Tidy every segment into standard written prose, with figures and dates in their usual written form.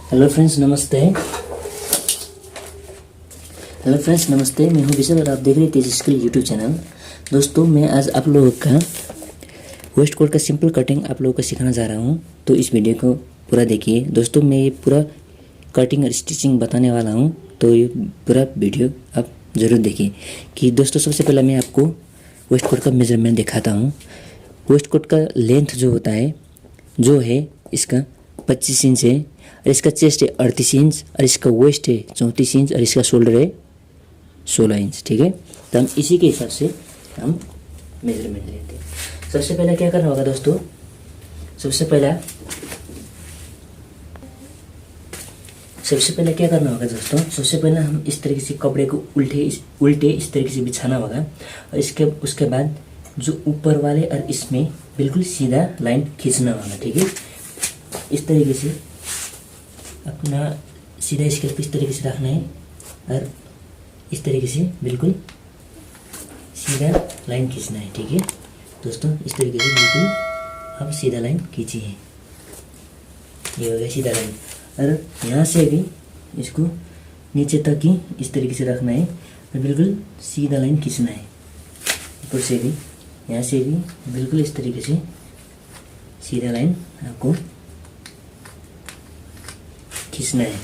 Hello friends, नमस्ते। मैं हूं विशाल और आप देख रहे हैं तेज स्किल यूट्यूब चैनल। दोस्तों, मैं आज आप लोगों का वेस्ट कोट का सिंपल कटिंग आप लोगों को सिखाना जा रहा हूं, तो इस वीडियो को पूरा देखिए। दोस्तों, मैं ये पूरा कटिंग और स्टिचिंग बताने वाला हूं, तो ये पूरा वीडियो आप ज़रूर देखिए। कि दोस्तों, सबसे पहले मैं आपको वेस्ट कोट का मेजरमेंट दिखाता हूँ। वेस्ट कोट का लेंथ जो होता है, जो है इसका 25 इंच है, और इसका चेस्ट है 38 इंच, और इसका वेस्ट है 34 इंच, और इसका शोल्डर है 16 इंच। ठीक है, तो हम इसी के हिसाब से हम मेजरमेंट लेते हैं। सबसे पहले क्या करना होगा दोस्तों, सबसे पहले हम इस तरीके से कपड़े को उल्टे इस तरीके से बिछाना होगा, और उसके बाद जो ऊपर वाले और इसमें बिल्कुल सीधा लाइन खींचना होगा। ठीक है, इस तरीके से अपना सीधा स्केल को इस तरीके से रखना है, और इस तरीके से बिल्कुल सीधा लाइन खींचना है। ठीक है दोस्तों, इस तरीके से बिल्कुल अब सीधा लाइन खींची है, ये हो गया सीधा लाइन। और यहाँ से भी इसको नीचे तक ही इस तरीके से रखना है, और बिल्कुल सीधा लाइन खींचना है। ऊपर से भी, यहाँ से भी बिल्कुल इस तरीके से सीधा लाइन आपको खींचना है।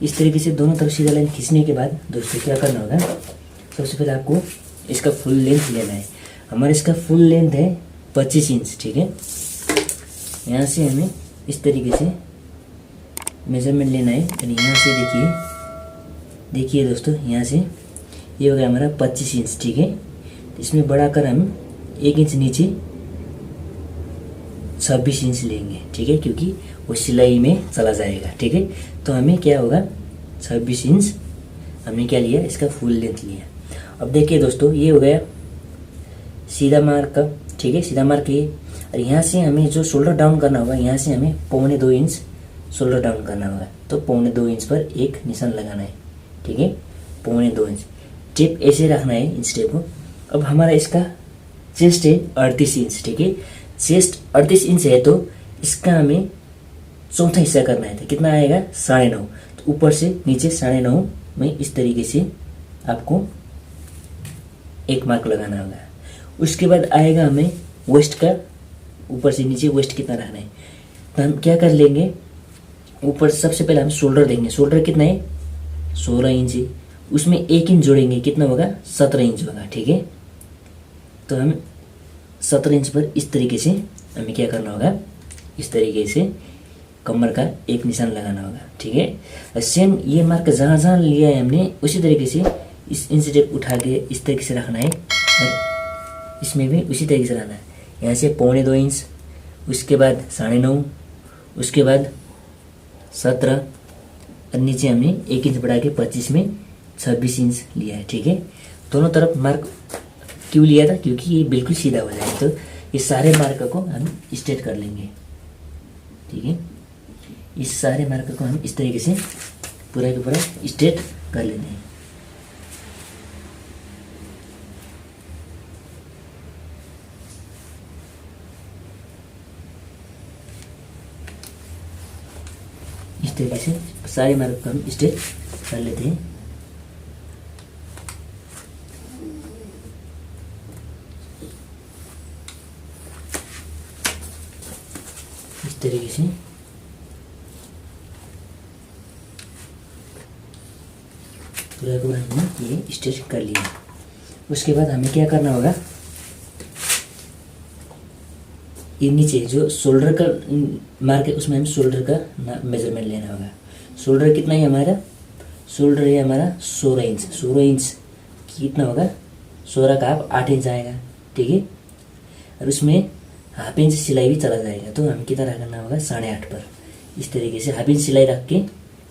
इस तरीके से दोनों तरफ सीधा लाइन खींचने के बाद दोस्तों क्या करना होगा, सबसे पहले आपको इसका फुल लेंथ लेना है। हमारा इसका फुल लेंथ है 25 इंच। ठीक है, यहाँ से हमें इस तरीके से मेजरमेंट लेना है, और यहाँ से देखिए दोस्तों, यहाँ से ये हो गया हमारा 25 इंच। ठीक है, इसमें बढ़ाकर हम 1 इंच नीचे 26 इंच लेंगे। ठीक है, क्योंकि वो सिलाई में चला जाएगा। ठीक है, तो हमें क्या होगा, 26 इंच हमने क्या लिया, इसका फुल लेंथ लिया। अब देखिए दोस्तों, ये हो गया सीधा मार्क का। ठीक है, सीधा मार्क ये, और यहाँ से हमें जो शोल्डर डाउन करना होगा, यहाँ से हमें 1.25 इंच शोल्डर डाउन करना होगा। तो 1.25 इंच पर एक निशान लगाना है। ठीक है, 1.25 इंच टेप ऐसे रखना है, इंच टेप को। अब हमारा इसका चेस्ट है 38 इंच। ठीक है, चेस्ट 38 इंच है, तो इसका हमें चौथा हिस्सा करना है। तो कितना आएगा, 9.5। तो ऊपर से नीचे 9.5 में इस तरीके से आपको एक मार्क लगाना होगा। उसके बाद आएगा हमें वेस्ट का, ऊपर से नीचे वेस्ट कितना रखना है। तो हम क्या कर लेंगे, ऊपर सबसे पहले हम शोल्डर देंगे। शोल्डर कितना है, 16 इंच है, उसमें 1 इंच जोड़ेंगे, कितना होगा, 17 इंच होगा। ठीक है, तो हम 17 इंच पर इस तरीके से हमें क्या करना होगा, इस तरीके से कमर का एक निशान लगाना होगा। ठीक है, और सेम ये मार्क जहाँ जहाँ लिया है हमने, उसी तरीके से इस इंच टेप उठा के इस तरीके से रखना है, और इसमें भी उसी तरीके से रखना है। यहाँ से 1.25 इंच, उसके बाद 9.5, उसके बाद 17, और नीचे हमने 1 इंच बढ़ा के 25 में 26 इंच लिया है। ठीक है, दोनों तरफ मार्क क्यों लिया था, क्योंकि ये बिल्कुल सीधा हो जाए। तो इस सारे मार्क को हम स्ट्रेट कर लेंगे। ठीक है, इस सारे मार्क को हम इस तरीके से पूरा का पूरा स्ट्रेट कर लेते हैं। इस तरीके से सारे मार्क को हम स्ट्रेट कर लेते हैं। इस तरीके से पूरा पूरा हमने ये स्टिच कर लिया। उसके बाद हमें क्या करना होगा, ये नीचे जो शोल्डर का मार्क है, उसमें हम शोल्डर का मेजरमेंट लेना होगा। शोल्डर कितना है हमारा, शोल्डर है हमारा 16 इंच। 16 इंच कितना होगा, 16 का आप 8 इंच आएगा। ठीक है, और उसमें हाफ इंच सिलाई भी चला जाएगा। तो हम कितना रखना होगा, 8.5 पर इस तरीके से हाफ इंच सिलाई रख के,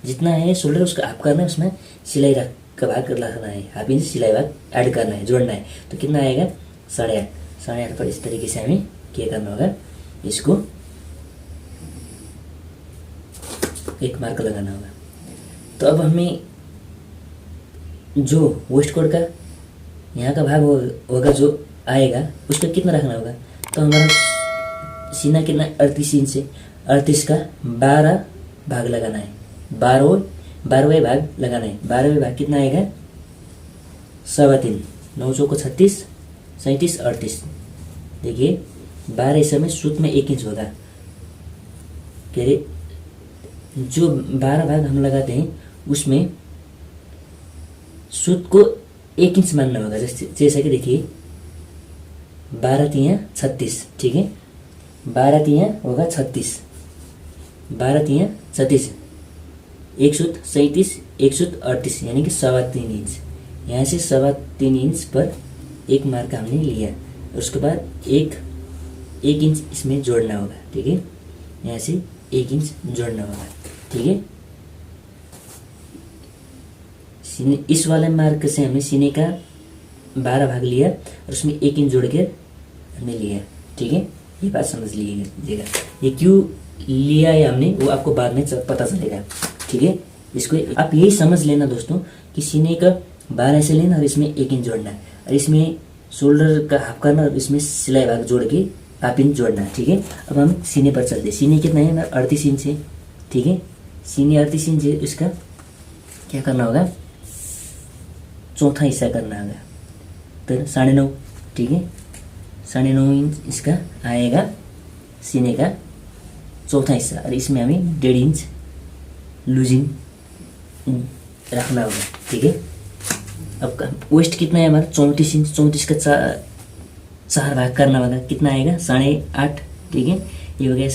जितना है शोल्डर उसका हाफ करना है, उसमें सिलाई रख का भाग रखना है, हाफ इंच सिलाई भाग ऐड करना है, जोड़ना है। तो कितना आएगा, 8.5 पर इस तरीके से हमें क्या करना होगा, इसको एक मार्क लगाना होगा। तो अब हमें जो वेस्ट कोट का यहाँ का भाग होगा जो आएगा, उसका कितना रखना होगा। तो हमारा सीना कितना 38 इंच है, 38 का 12 भाग लगाना है, 12वें भाग लगाना है। 12वें भाग कितना आएगा, 3.25, 9 चौको 36, 37, 38। देखिए 12 हिस्से में सूत्र में 1 इंच होगा, कह रहे जो 12 भाग हम लगाते हैं उसमें सूत्र को 1 इंच मानना होगा। जैसा कि देखिए 12 तिया 36, ठीक है, 12 तिया होगा 36, 12 तिया 36, 1 सूत्र 37, 1 सूत्र 38, यानी कि 3.25 इंच। यहाँ से 3.25 इंच पर एक मार्क हमने लिया, उसके बाद एक इंच इसमें जोड़ना होगा, ठीक है, यहाँ से 1 इंच जोड़ना होगा, ठीक है। सीने इस वाले मार्क से हमने सीने का 12 भाग लिया और उसमें 1 इंच जोड़ के हमने लिया, ठीक है। ये बात समझ लीजिएगा, ये क्यों लिया है हमने वो आपको बाद में पता चलेगा, ठीक है। इसको आप यही समझ लेना दोस्तों कि सीने का 12 से लेना और इसमें 1 इंच जोड़ना है, और इसमें शोल्डर का हाफ करना और इसमें सिलाई भाग जोड़ के हाफ इंच जोड़ना है, ठीक है। अब हम सीने पर चलते। सीने कितना है हमारा, 38 इंच है, ठीक है। सीने 38 इंच है, इसका क्या करना होगा, चौथा हिस्सा करना होगा, तो 9.5, ठीक है, 9.5 इंच इसका आएगा सीने का चौथा हिस्सा, और इसमें हमें 1.5 इंच लूजिंग रखना होगा, ठीक है। अब वेस्ट कितना है हमारा, 34 इंच, 34 का 4 भाग करना होगा, कितना आएगा, 8.5, ठीक है। ये हो गया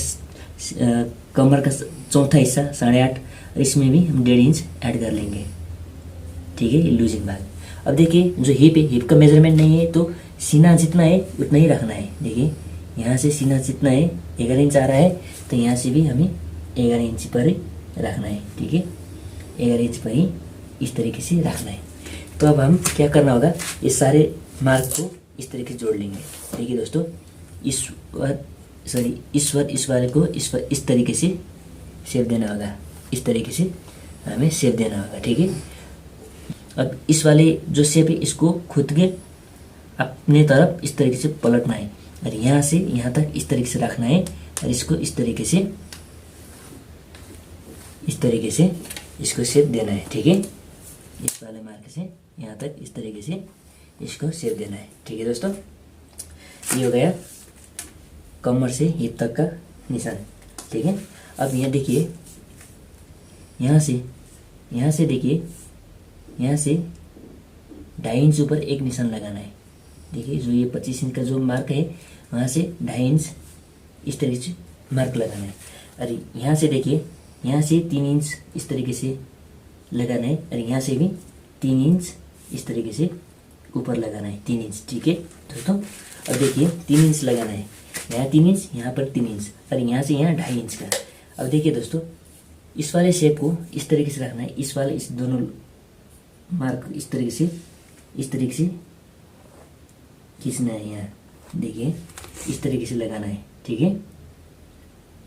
कमर का चौथा हिस्सा 8.5, और इसमें भी हम 1.5 इंच ऐड कर लेंगे, ठीक है, ये लूजिंग भाग। अब देखिए जो हिप है, हिप का मेजरमेंट नहीं है तो सीना जितना है उतना ही रखना है। देखिए यहाँ से सीना जितना है 11 इंच आ रहा है, तो यहाँ से भी हमें 11 इंच पर ही रखना है, ठीक है, 11 इंच पर ही इस तरीके से रखना है। तो अब हम क्या करना होगा, ये सारे मार्क को इस तरीके से जोड़ लेंगे, ठीक है दोस्तों। इस वाले को इस तरीके से शेप देना होगा, इस तरीके से हमें शेप देना होगा, ठीक है। अब इस वाले जो शेप है इसको खुद के अपने तरफ इस तरीके से पलटना है, और यहाँ से यहाँ तक इस तरीके से रखना है, और इसको इस तरीके से इसको शेप देना है, ठीक है। इस वाले मार्क से यहाँ तक इस तरीके से इसको शेप देना है, ठीक है दोस्तों। ये हो गया कमर से हिप तक का निशान, ठीक है। अब यहाँ देखिए, यहाँ से देखिए, यहाँ से 2.5 इंच ऊपर एक निशान लगाना है। देखिए जो ये 25 इंच का जो मार्क है वहाँ से 2.5 इंच इस तरीके से मार्क लगाना है, और यहाँ से देखिए, यहाँ से 3 इंच इस तरीके से लगाना है, और यहाँ से भी 3 इंच इस तरीके से ऊपर लगाना है, 3 इंच, ठीक है दोस्तों। अब देखिए 3 इंच लगाना है, यहाँ 3 इंच, यहाँ पर 3 इंच, और यहाँ से यहाँ 2.5 इंच का। अब देखिए दोस्तों इस वाले शेप को इस तरीके से रखना है, इस वाले इस दोनों मार्क इस तरीके से खींचना है, यहाँ देखिए इस तरीके से लगाना है, ठीक है,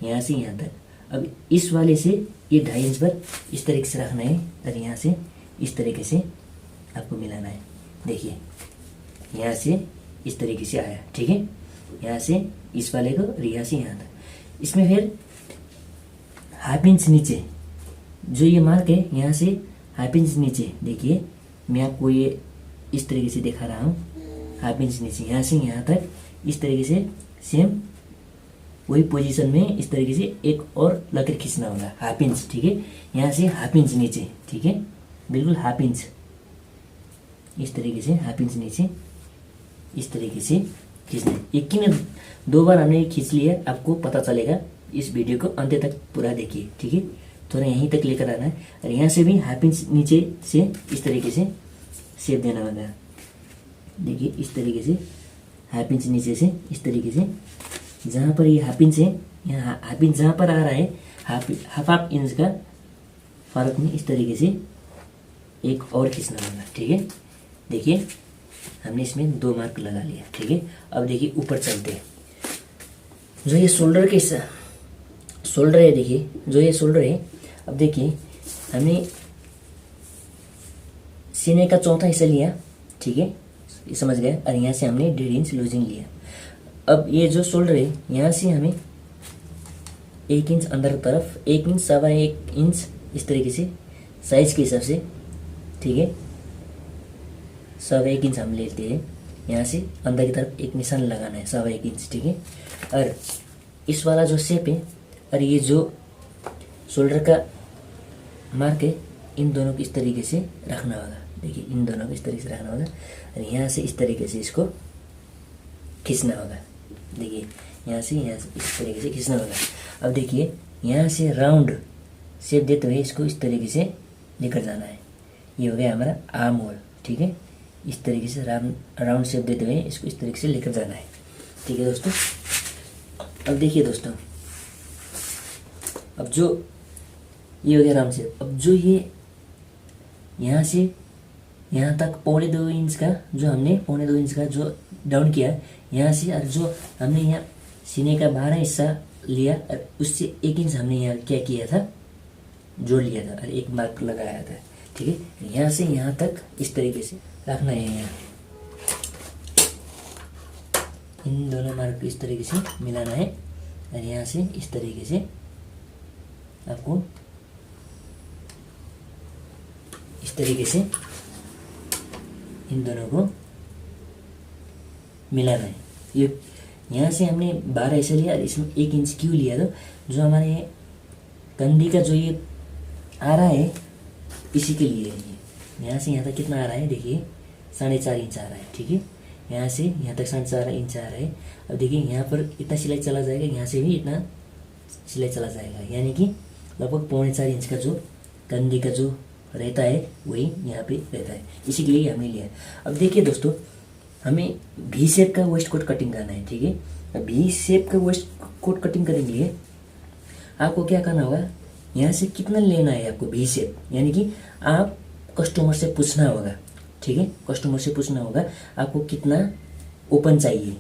यहाँ से यहाँ तक। अब इस वाले से ये 2.5 इंच पर इस तरीके से रखना है, और यहाँ से इस तरीके से आपको मिलाना है। देखिए यहाँ से इस तरीके से आया, ठीक है, यहाँ से इस वाले को और यहाँ से यहाँ तक। इसमें फिर 1/2 इंच नीचे जो ये मार्क है, यहाँ से 1/2 इंच नीचे, देखिए मैं आपको ये इस तरीके से दिखा रहा हूँ, 1/2 इंच नीचे, यहाँ से यहाँ तक इस तरीके से सेम वही पोजीशन में इस तरीके से एक और लकीर खींचना होगा, 1/2 इंच, ठीक है। यहाँ से 1/2 इंच नीचे, ठीक है, बिल्कुल 1/2 इंच इस तरीके से 1/2 इंच नीचे इस तरीके से खींचना है। एक ही में 2 बार हमने खींच लिया, आपको पता चलेगा। इस वीडियो को अंत तक पूरा देखिए, ठीक है, थोड़ा यहीं तक लेकर आना है, और यहाँ से भी 1/2 इंच नीचे से इस तरीके से शेप देना होगा। देखिए इस तरीके से 1/2 इंच नीचे से इस तरीके से, जहाँ पर ये 1/2 इंच है, यहाँ 1/2 इंच जहाँ पर आ रहा है, हाफ इंच का फर्क में इस तरीके से एक और खींचना होगा, ठीक है। देखिए हमने इसमें 2 मार्क लगा लिया, ठीक है। अब देखिए ऊपर चलते हैं, जो ये शोल्डर के शोल्डर है, देखिए जो ये शोल्डर है, अब देखिए हमने सीने का चौथा हिस्सा लिया, ठीक है, ये समझ गए, और यहाँ से हमने 1.5 इंच लूजिंग लिया। अब ये जो शोल्डर है, यहाँ से हमें 1 इंच अंदर तरफ, 1 इंच, 1.25 इंच, इस तरीके से साइज के हिसाब से, ठीक है। 1.25 इंच हम लेते हैं, यहाँ से अंदर की तरफ एक निशान लगाना है 1.25 इंच, ठीक है। और इस वाला जो शेप है और ये जो शोल्डर का मार्क है, इन दोनों को इस तरीके से रखना होगा। देखिए, इन दोनों को इस तरीके से रखना होगा और यहाँ से इस तरीके से इसको खींचना होगा। देखिए, यहाँ से इस तरीके से खींचना होगा। अब देखिए, यहाँ से राउंड शेप देते हुए इसको इस तरीके से लेकर जाना है। ये हो गया हमारा आर्म होल, ठीक है। इस तरीके से राउंड शेप देते हुए इसको इस तरीके से लेकर जाना है, ठीक है दोस्तों। अब देखिए दोस्तों, अब जो ये हो गया राउंड शेप। अब जो ये यहाँ से यहाँ तक 2.25 इंच का, जो हमने 2.25 इंच का जो डाउन किया यहाँ से, और जो हमने यहाँ सीने का 12 हिस्सा लिया और उससे 1 इंच हमने यहाँ क्या किया था, जोड़ लिया था और एक मार्क लगाया था, ठीक है। यहाँ से यहाँ तक इस तरीके से रखना है। यहाँ इन दोनों मार्क को इस तरीके से मिलाना है और यहाँ से इस तरीके से आपको इस तरीके से इन दोनों को मिलाना है। ये यहाँ से हमने 12 ऐसे लिया और इसमें 1 इंच क्यों लिया, तो जो हमारे कंधी का जो ये आ रहा है इसी के लिए है। ये यहाँ से यहाँ तक कितना आ रहा है, देखिए 4.5 इंच आ रहा है, ठीक है। यहाँ से यहाँ तक 4.5 इंच आ रहा है। अब देखिए, यहाँ पर इतना सिलाई चला जाएगा, यहाँ से भी इतना सिलाई चला जाएगा, यानी कि लगभग 4.5 इंच का जो कंधी का जो रहता है वही यहाँ पे रहता है, इसी के लिए हमने लिया। अब देखिए दोस्तों, हमें भी शेप का वेस्ट कोट कटिंग करना है, ठीक है। भी शेप का वेस्ट कोट कटिंग करने के लिए आपको क्या करना होगा, यहाँ से कितना लेना है आपको भी शेप, यानी कि आप कस्टमर से पूछना होगा, ठीक है। कस्टमर से पूछना होगा आपको कितना ओपन चाहिए,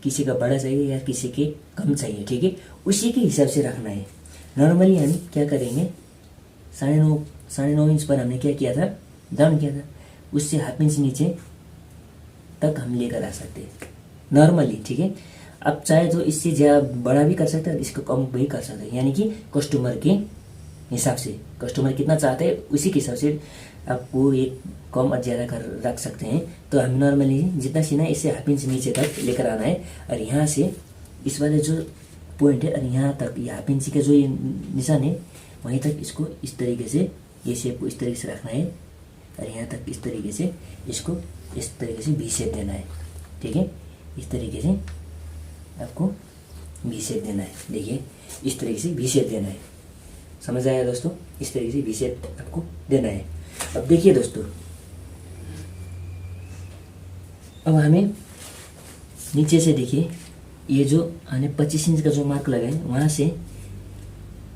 किसी का बड़ा चाहिए या किसी के कम चाहिए, ठीक है। उसी के हिसाब से रखना है। नॉर्मली हम क्या करेंगे, 9.5 इंच पर हमने क्या किया था, डाउन किया था, उससे हाफ इंच नीचे तक हम लेकर आ सकते हैं नॉर्मली, ठीक है। अब चाहे तो इससे ज़्यादा बड़ा भी कर सकते हैं, इसको कम भी कर सकते हैं, यानी कि कस्टमर के हिसाब से, कस्टमर कितना चाहते हैं उसी के हिसाब से आपको एक कम और ज़्यादा कर रख सकते हैं। तो हम नॉर्मली जितना सीना है इससे हाफ इंच नीचे तक लेकर आना है और यहाँ से इस वाले जो पॉइंट है और यहाँ तक ये हाफ इंच का जो ये निशान है वहीं तक इसको इस तरीके से, ये शेप को इस तरीके से रखना है और यहाँ तक इस तरीके से इसको इस तरीके से भी शेप देना है, ठीक है। इस तरीके से आपको भी शेप देना है। देखिए, इस तरीके से भी शेप देना है, समझ आया दोस्तों। इस तरीके से भी शेप आपको देना है। अब देखिए दोस्तों, अब हमें नीचे से देखिए, ये जो हमने 25 इंच का जो मार्क लगाए वहाँ से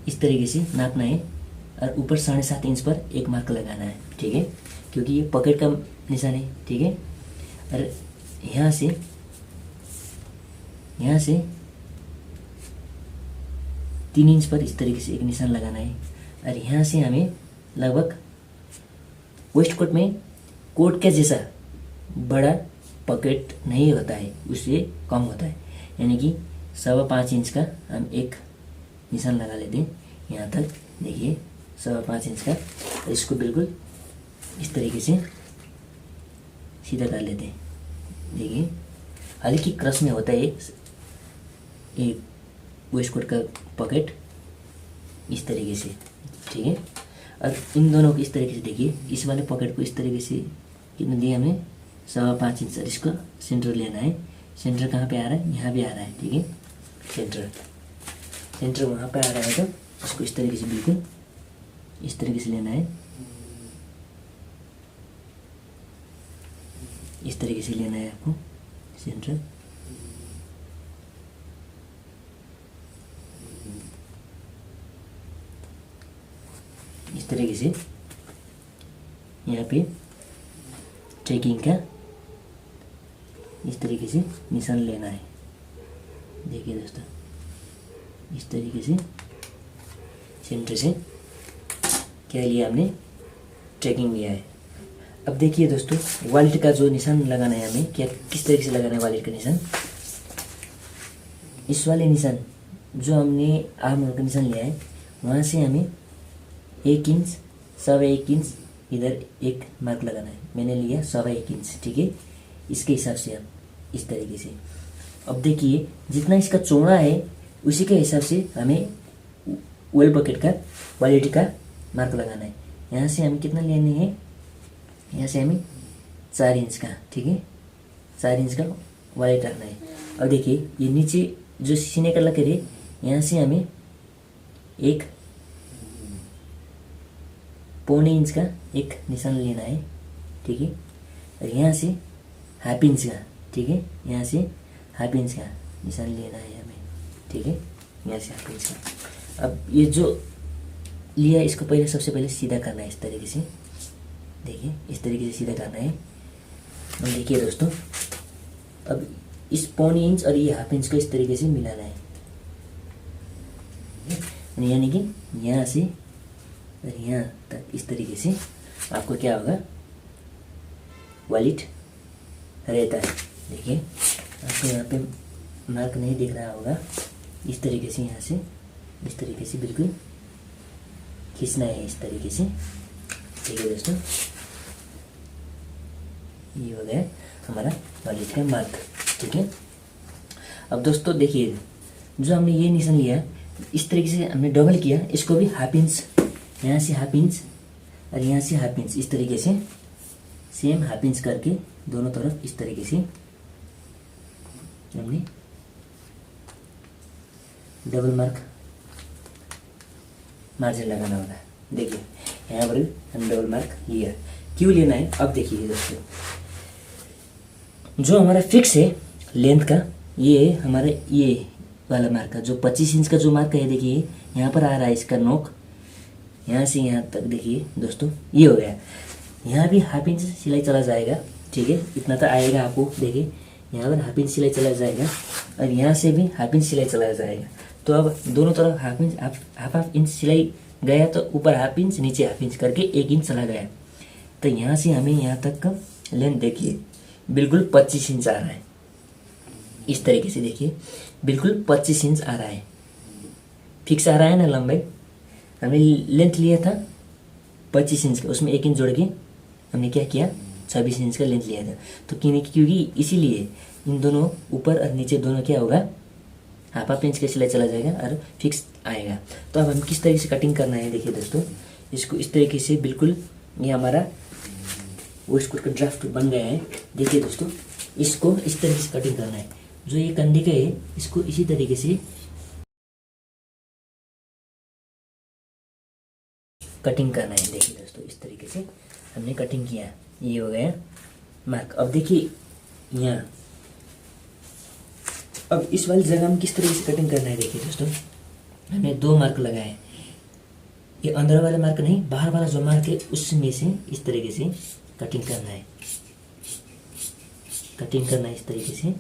इस तरीके से नापना है और ऊपर 7.5 इंच पर एक मार्क लगाना है, ठीक है, क्योंकि ये पॉकेट का निशान है, ठीक है। और यहाँ से 3 इंच पर इस तरीके से एक निशान लगाना है और यहाँ से हमें लगभग वेस्ट कोट में कोट के जैसा बड़ा पॉकेट नहीं होता है, उससे कम होता है, यानी कि 5.25 इंच का हम एक निशान लगा लेते हैं यहाँ तक। देखिए, 5.25 इंच का, इसको बिल्कुल इस तरीके से सीधा कर लेते हैं। देखिए, हल्की क्रश में होता है एक वेस्ट कोट का पॉकेट इस तरीके से, ठीक है। और इन दोनों को इस तरीके से देखिए, इस वाले पॉकेट को इस तरीके से कितना दिया हमें, 5.25 इंच। इसको सेंटर लेना है। सेंटर कहाँ पे आ रहा है, यहाँ भी आ रहा है, ठीक है। सेंटर वहाँ पे आ रहा है, तो इसको इस तरीके से बिल्कुल इस तरीके से लेना है, इस तरीके से लेना है आपको सेंटर। इस तरीके से यहाँ पे ट्रैकिंग का इस तरीके से निशान लेना है। देखिए दोस्तों, इस तरीके से सेंटर से क्या लिया हमने, ट्रैकिंग लिया है। अब देखिए दोस्तों, वॉलेट का जो निशान लगाना है हमें, क्या किस तरीके से लगाना है वॉलेट का निशान। इस वाले निशान जो हमने आर्म होल का निशान लिया है वहाँ से हमें 1 इंच, 1.25 इंच इधर एक मार्क लगाना है। मैंने लिया 1.25 इंच, ठीक है। इसके हिसाब से आप इस तरीके से, अब देखिए जितना इसका चौड़ा है उसी के हिसाब से हमें वेल बकेट का क्वालिटी का मार्क लगाना है। यहाँ से हमें कितना लेने हैं, यहाँ से हमें 4 इंच का, ठीक है, 4 इंच का वालेट रखना है। अब देखिए ये नीचे जो सीने का लकीर है यहाँ से हमें 1.25 इंच का एक निशान लेना है, ठीक है। और यहाँ से 1/2 इंच का, ठीक है, यहाँ से 1/2 इंच का निशान लेना है हमें, ठीक है, यहाँ से 1/2 इंच का। अब ये जो लिया इसको पहले सबसे पहले सीधा करना है इस तरीके से, देखिए इस तरीके से सीधा करना है। अब देखिए दोस्तों, अब इस 1/25 इंच और ये 1/2 इंच को इस तरीके से मिलाना है, यानी कि यहाँ से और यहाँ तक इस तरीके से आपको क्या होगा, वॉलेट रहता है। देखिए आपको यहाँ पे मार्क नहीं दिख रहा होगा, इस तरीके से यहाँ से इस तरीके से बिल्कुल खींचना है इस तरीके से, ठीक है दोस्तों। ये हो गया हमारा वॉलेट का मार्क, ठीक है। अब दोस्तों देखिए जो हमने ये निशान लिया इस तरीके से हमने डबल किया, इसको भी 1/2 इंच, यहाँ से 1/2 इंच और यहाँ से 1/2 इंच इस तरीके से सेम 1/2 इंच करके दोनों तरफ इस तरीके से हमने डबल मार्जिन लगाना होगा। देखिए यहाँ पर हम डबल मार्क लिया, क्यों लेना है अब देखिए दोस्तों। जो हमारा फिक्स है लेंथ का, ये है हमारा ये वाला मार्क का, जो 25 इंच का जो मार्क है, देखिए यहाँ पर आ रहा है इसका नोक, यहाँ से यहाँ तक देखिए दोस्तों ये हो गया। यहाँ भी 1/2 इंच सिलाई चला जाएगा, ठीक है, इतना तो आएगा आपको। देखिए यहाँ पर 1/2 इंच सिलाई चला जाएगा और यहाँ से भी 1/2 इंच सिलाई चला जाएगा। तो अब दोनों तरफ 1/2 इंच हाफ इंच सिलाई गया, तो ऊपर 1/2 इंच नीचे 1/2 इंच करके 1 इंच चला गया। तो यहाँ से हमें यहाँ तक का लेंथ देखिए बिल्कुल 25 इंच आ रहा है, इस तरीके से देखिए बिल्कुल 25 इंच आ रहा है, फिक्स आ रहा है ना लंबाई। हमने लेंथ लिया था 25 इंच का, उसमें 1 इंच जोड़ के हमने क्या किया 26 इंच का लेंथ लिया था। तो क्योंकि इसीलिए इन दोनों ऊपर और नीचे दोनों क्या होगा, 1/2 इंच का सिलाई चला जाएगा और फिक्स आएगा। तो अब हम किस तरीके से कटिंग करना है, देखिए दोस्तों इसको इस तरीके से बिल्कुल, ये हमारा वो स्कूट का ड्राफ्ट बन गया है। देखिए दोस्तों इसको इस तरीके से कटिंग करना है, जो ये कंधे का है इसको इसी तरीके से कटिंग करना है। देखिए दोस्तों इस तरीके से हमने कटिंग किया, ये हो गया मार्क। अब देखिए यहाँ अब इस वाली जगह में किस तरीके से कटिंग करना है, देखिए दोस्तों हमने 2 मार्क लगाए, ये अंदर वाला मार्क नहीं, बाहर वाला जो मार्क है उसमें से इस तरीके से कटिंग करना है, कटिंग करना है इस तरीके से।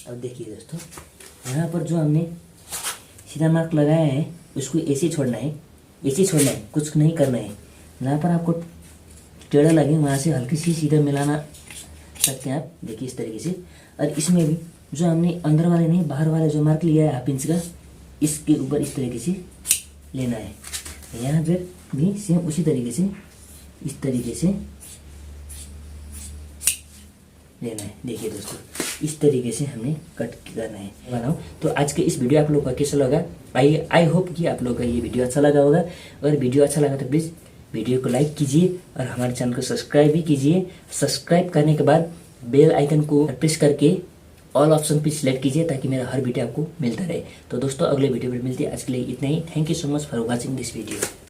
अब देखिए दोस्तों यहाँ पर जो हमने सीधा मार्क लगाया है उसको ऐसे छोड़ना है, ऐसे छोड़ना है, कुछ नहीं करना है। जहाँ पर आपको टेढ़ा लगे वहाँ से हल्की सी सीधा मिलाना सकते हैं आप, देखिए इस तरीके से। और इसमें भी जो हमने अंदर वाले नहीं बाहर वाले जो मार्क लिया है 1/2 इंच का, इसके ऊपर इस तरीके से लेना है। यहाँ पर भी सेम उसी तरीके से इस तरीके से लेना है। देखिए दोस्तों इस तरीके से हमने कट करना है बनाओ। तो आज के इस वीडियो आप लोगों का कैसा लगा, आई होप कि आप लोगों का ये वीडियो अच्छा लगा होगा। अगर वीडियो अच्छा लगा तो प्लीज़ वीडियो को लाइक कीजिए और हमारे चैनल को सब्सक्राइब भी कीजिए। सब्सक्राइब करने के बाद बेल आइकन को प्रेस करके ऑल ऑप्शन पे सिलेक्ट कीजिए ताकि मेरा हर वीडियो आपको मिलता रहे। तो दोस्तों अगले वीडियो में मिलते हैं, आज के लिए इतना ही। Thank you so much for watching this video.